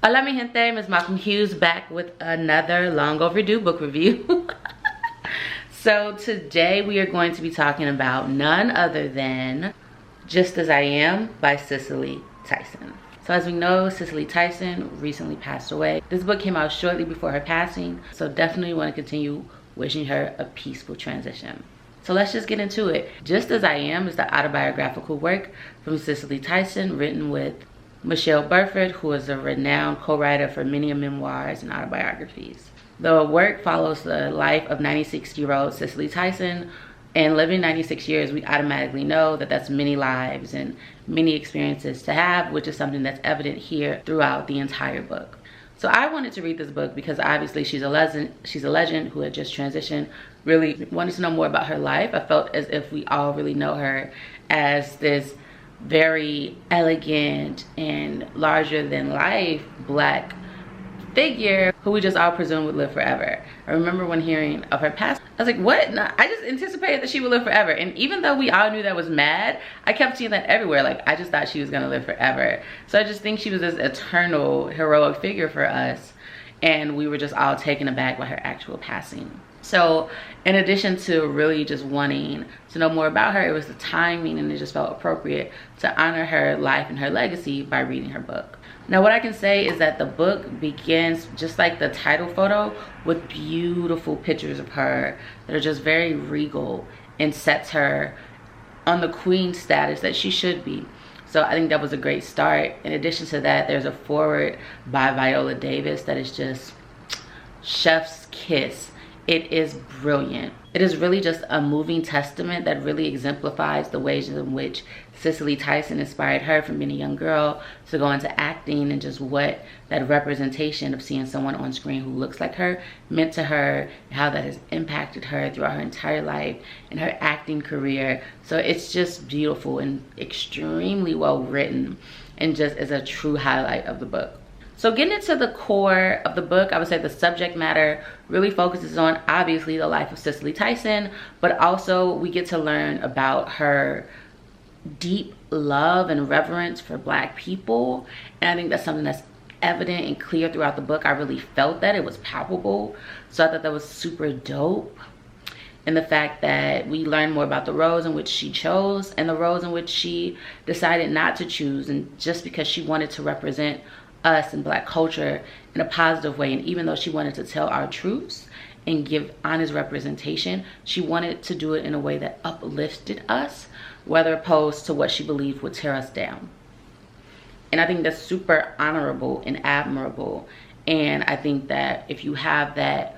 Hola mi gente, MsMalcolmHughes back with another long overdue book review. So today we are going to be talking about none other than Just As I Am by Cicely Tyson. So as we know, Cicely Tyson recently passed away. This book came out shortly before her passing, so definitely want to continue wishing her a peaceful transition. So let's just get into it. Just As I Am is the autobiographical work from Cicely Tyson, written with Michelle Burford, who is a renowned co-writer for many memoirs and autobiographies. The work follows the life of 96-year-old Cicely Tyson, and living 96 years, we automatically know that that's many lives and many experiences to have, which is something that's evident here throughout the entire book. So I wanted to read this book because obviously she's a legend who had just transitioned. Really wanted to know more about her life. I felt as if we all really know her as this very elegant and larger than life Black figure who we just all presume would live forever. I remember when hearing of her past, I was like, what? No, I just anticipated that she would live forever. And even though we all knew that was mad, I kept seeing that everywhere. Like, I just thought she was gonna live forever. So I just think she was this eternal heroic figure for us, and we were just all taken aback by her actual passing. So in addition to really just wanting to know more about her, it was the timing, and it just felt appropriate to honor her life and her legacy by reading her book. Now what I can say is that the book begins just like the title photo with beautiful pictures of her that are just very regal and sets her on the queen status that she should be. So I think that was a great start. In addition to that, there's a foreword by Viola Davis that is just chef's kiss. It is brilliant. It is really just a moving testament that really exemplifies the ways in which Cicely Tyson inspired her from being a young girl to go into acting, and just what that representation of seeing someone on screen who looks like her meant to her, and how that has impacted her throughout her entire life and her acting career. So it's just beautiful and extremely well written, and just is a true highlight of the book. So getting into the core of the book, I would say the subject matter really focuses on obviously the life of Cicely Tyson, but also we get to learn about her deep love and reverence for Black people. And I think that's something that's evident and clear throughout the book. I really felt that. It was palpable. So I thought that was super dope. And the fact that we learn more about the roles in which she chose and the roles in which she decided not to choose, and just because she wanted to represent us and Black culture in a positive way. And even though she wanted to tell our truths and give honest representation, she wanted to do it in a way that uplifted us, whether opposed to what she believed would tear us down. And I think that's super honorable and admirable. And I think that if you have that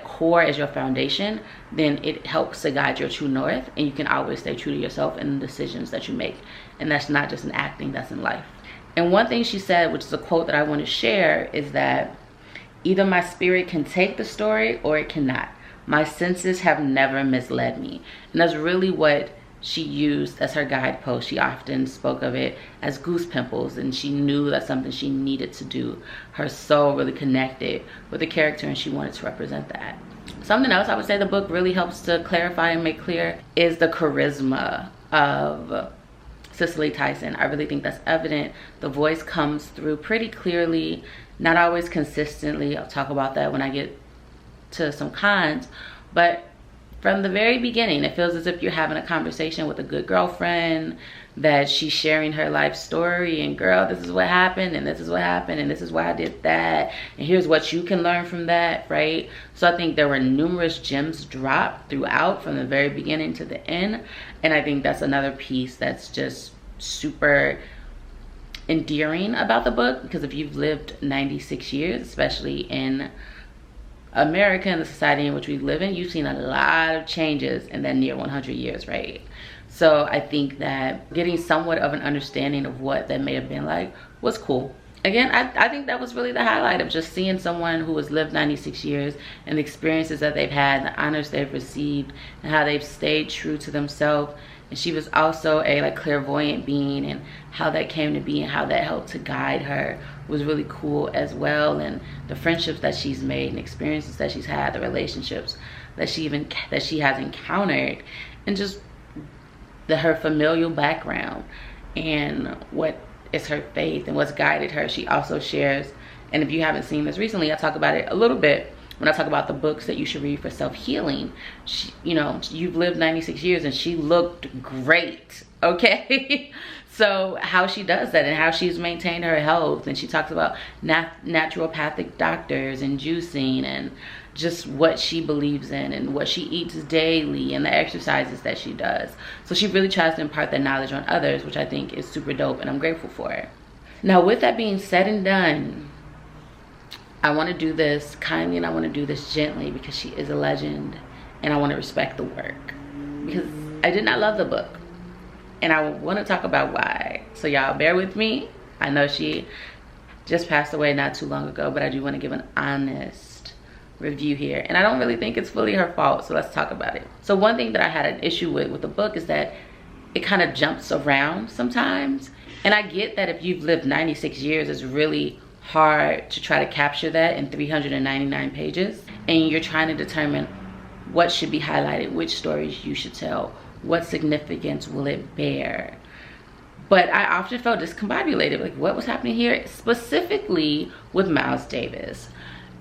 core as your foundation, then it helps to guide your true north, and you can always stay true to yourself in the decisions that you make. And that's not just in acting, that's in life. And one thing she said, which is a quote that I want to share, is that either my spirit can take the story or it cannot. My senses have never misled me. And that's really what she used as her guidepost. She often spoke of it as goose pimples, and she knew that's something she needed to do. Her soul really connected with the character, and she wanted to represent that. Something else I would say the book really helps to clarify and make clear is the charisma of Cicely Tyson. I really think that's evident. The voice comes through pretty clearly, not always consistently. I'll talk about that when I get to some cons, but from the very beginning, it feels as if you're having a conversation with a good girlfriend, that she's sharing her life story, and girl, this is what happened, and this is what happened, and this is why I did that, and here's what you can learn from that, right? So I think there were numerous gems dropped throughout from the very beginning to the end. And I think that's another piece that's just super endearing about the book, because if you've lived 96 years, especially in America and the society in which we live in, you've seen a lot of changes in that near 100 years, right? So I think that getting somewhat of an understanding of what that may have been like was cool. Again, I think that was really the highlight of just seeing someone who has lived 96 years and the experiences that they've had, the honors they've received, and how they've stayed true to themselves. And she was also a clairvoyant being, and how that came to be and how that helped to guide her was really cool as well. And the friendships that she's made and experiences that she's had, the relationships that she has encountered, and just her familial background and what is her faith and what's guided her. She also shares, and if you haven't seen this recently, I talk about it a little bit when I talk about the books that you should read for self-healing. You know, you've lived 96 years and she looked great, okay? So how she does that and how she's maintained her health, and she talks about naturopathic doctors and juicing and just what she believes in and what she eats daily and the exercises that she does. So she really tries to impart that knowledge on others, which I think is super dope, and I'm grateful for it. Now, with that being said and done, I want to do this kindly and I want to do this gently because she is a legend, and I want to respect the work because I did not love the book, and I want to talk about why. So y'all bear with me. I know she just passed away not too long ago, but I do want to give an honest review here, and I don't really think it's fully her fault, so let's talk about it. So one thing that I had an issue with the book is that it kind of jumps around sometimes, and I get that if you've lived 96 years, it's really hard to try to capture that in 399 pages, and you're trying to determine what should be highlighted, which stories you should tell, what significance will it bear. But I often felt discombobulated, like what was happening here, specifically with Miles Davis.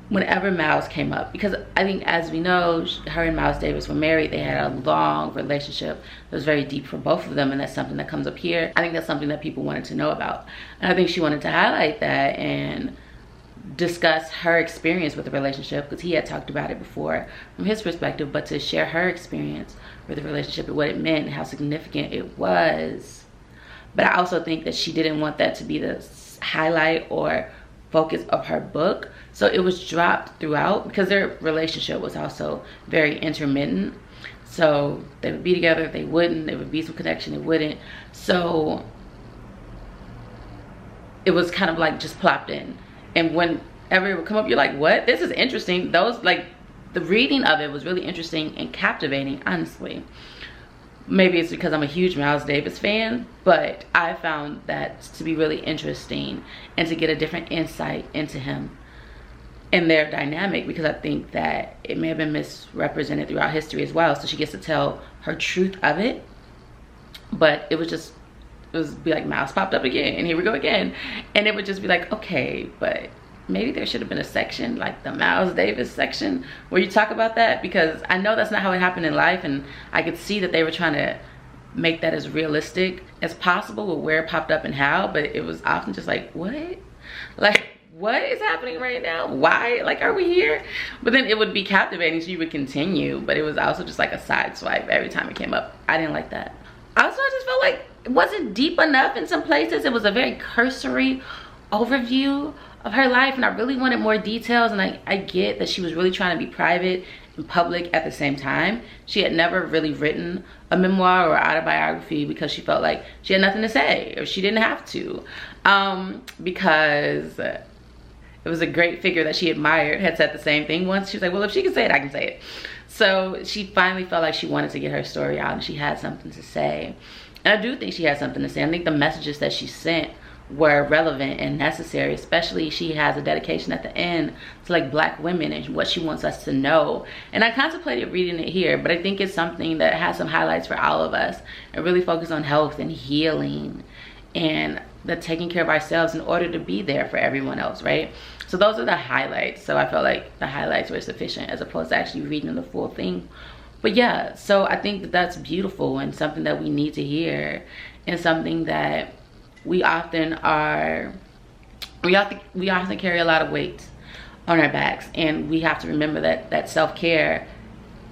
Whenever Miles came up, because I think, as we know, her and Miles Davis were married. They had a long relationship that was very deep for both of them, and that's something that comes up here. I think that's something that people wanted to know about, and I think she wanted to highlight that and discuss her experience with the relationship, because he had talked about it before from his perspective, but to share her experience with the relationship and what it meant and how significant it was. But I also think that she didn't want that to be the highlight or focus of her book, so it was dropped throughout because their relationship was also very intermittent. So they would be together, they wouldn't, there would be some connection, they wouldn't. So it was kind of like just plopped in, and whenever it would come up, you're like, what? This is interesting. Those, like, the reading of it was really interesting and captivating, honestly. Maybe it's because I'm a huge Miles Davis fan, but I found that to be really interesting and to get a different insight into him and their dynamic, because I think that it may have been misrepresented throughout history as well. So she gets to tell her truth of it, but it was be like Miles popped up again and here we go again, and it would just be like, okay, but maybe there should have been a section like the Miles Davis section where you talk about that, because I know that's not how it happened in life, and I could see that they were trying to make that as realistic as possible with where it popped up and how, but it was often just like, what? Like, what is happening right now? Why? Like, are we here? But then it would be captivating, so you would continue, but it was also just like a side swipe every time it came up. I didn't like that. Also, I just felt like it wasn't deep enough in some places. It was a very cursory overview of her life, and I really wanted more details, and I get that she was really trying to be private and public at the same time. She had never really written a memoir or autobiography because she felt like she had nothing to say, or she didn't have to, because it was a great figure that she admired had said the same thing once. She was like, well, if she can say it, I can say it. So she finally felt like she wanted to get her story out, and she had something to say. And I do think she had something to say. I think the messages that she sent were relevant and necessary, especially she has a dedication at the end to like Black women and what she wants us to know. And I contemplated reading it here, but I think it's something that has some highlights for all of us and really focus on health and healing and the taking care of ourselves in order to be there for everyone else, right? So those are the highlights. So I felt like the highlights were sufficient as opposed to actually reading the full thing. But yeah, so I think that that's beautiful and something that we need to hear, and something that we often carry a lot of weight on our backs, and we have to remember that self-care,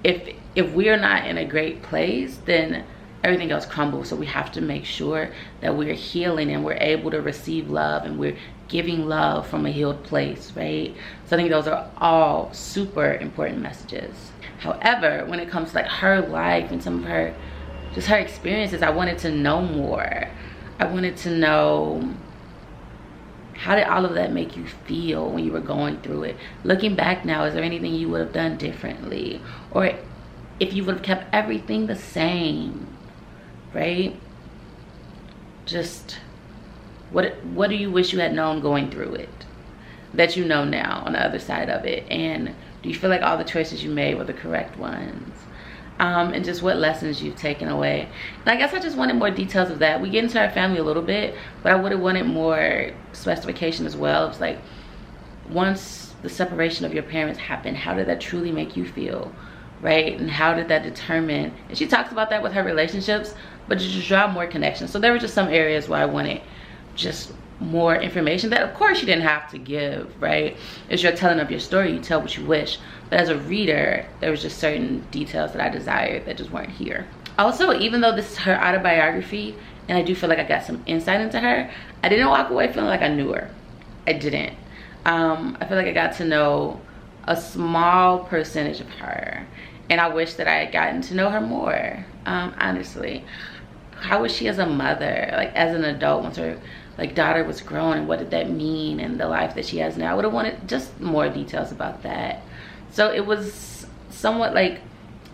if we're not in a great place, then everything else crumbles. So we have to make sure that we're healing and we're able to receive love, and we're giving love from a healed place, right? So I think those are all super important messages. However, when it comes to like her life and some of her experiences, I wanted to know more. I wanted to know, how did all of that make you feel when you were going through it? Looking back now, is there anything you would have done differently? Or if you would have kept everything the same, right? Just, what do you wish you had known going through it that you know now on the other side of it? And do you feel like all the choices you made were the correct ones? and just what lessons you've taken away. And I guess I just wanted more details of that. We get into our family a little bit, but I would have wanted more specification as well. It's like, once the separation of your parents happened, how did that truly make you feel, right? And how did that determine, and she talks about that with her relationships, but to just draw more connections. So there were just some areas where I wanted just more information that of course you didn't have to give, right? It's your telling of your story, you tell what you wish. But as a reader, there was just certain details that I desired that just weren't here. Also, even though this is her autobiography, and I do feel like I got some insight into her, I didn't walk away feeling like I knew her. I didn't. I feel like I got to know a small percentage of her, and I wish that I had gotten to know her more, honestly. How was she as a mother, like as an adult, once her like daughter was grown, and what did that mean in the life that she has now? I would have wanted just more details about that. So it was somewhat like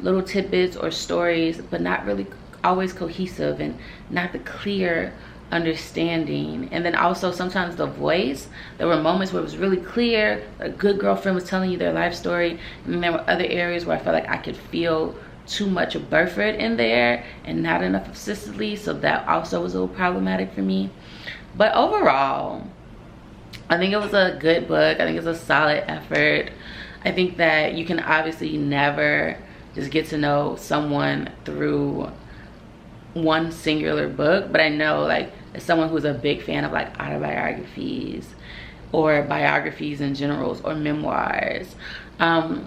little tidbits or stories, but not really always cohesive and not the clear understanding. And then also sometimes the voice, there were moments where it was really clear, a good girlfriend was telling you their life story, and then there were other areas where I felt like I could feel too much of Burford in there and not enough of Cicely, so that also was a little problematic for me. But overall, I think it was a good book. I think it's a solid effort. I think that you can obviously never just get to know someone through one singular book, but I know, like, as someone who's a big fan of like autobiographies or biographies in general, or memoirs, I've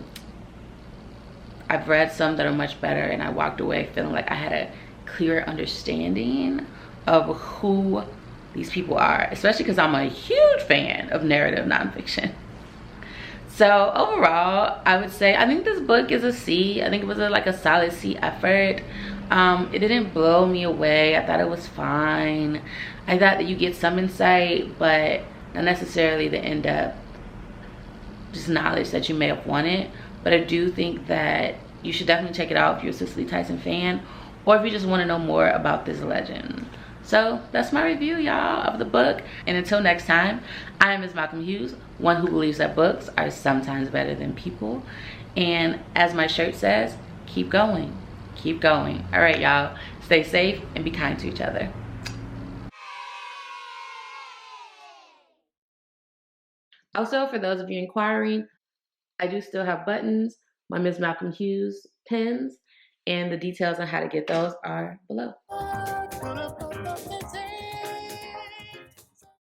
read some that are much better, and I walked away feeling like I had a clear understanding of who these people are, especially because I'm a huge fan of narrative nonfiction. So overall, I would say I think this book is a C. I think it was like a solid C effort. It didn't blow me away. I thought it was fine. I thought that you get some insight, but not necessarily the in-depth just knowledge that you may have wanted. But I do think that you should definitely check it out if you're a Cicely Tyson fan, or if you just want to know more about this legend. So that's my review, y'all, of the book. And until next time, I am MsMalcolmHughes, one who believes that books are sometimes better than people. And as my shirt says, keep going. Keep going. All right, y'all. Stay safe and be kind to each other. Also, for those of you inquiring, I do still have buttons, my Miss Malcolm Hughes pins, and the details on how to get those are below.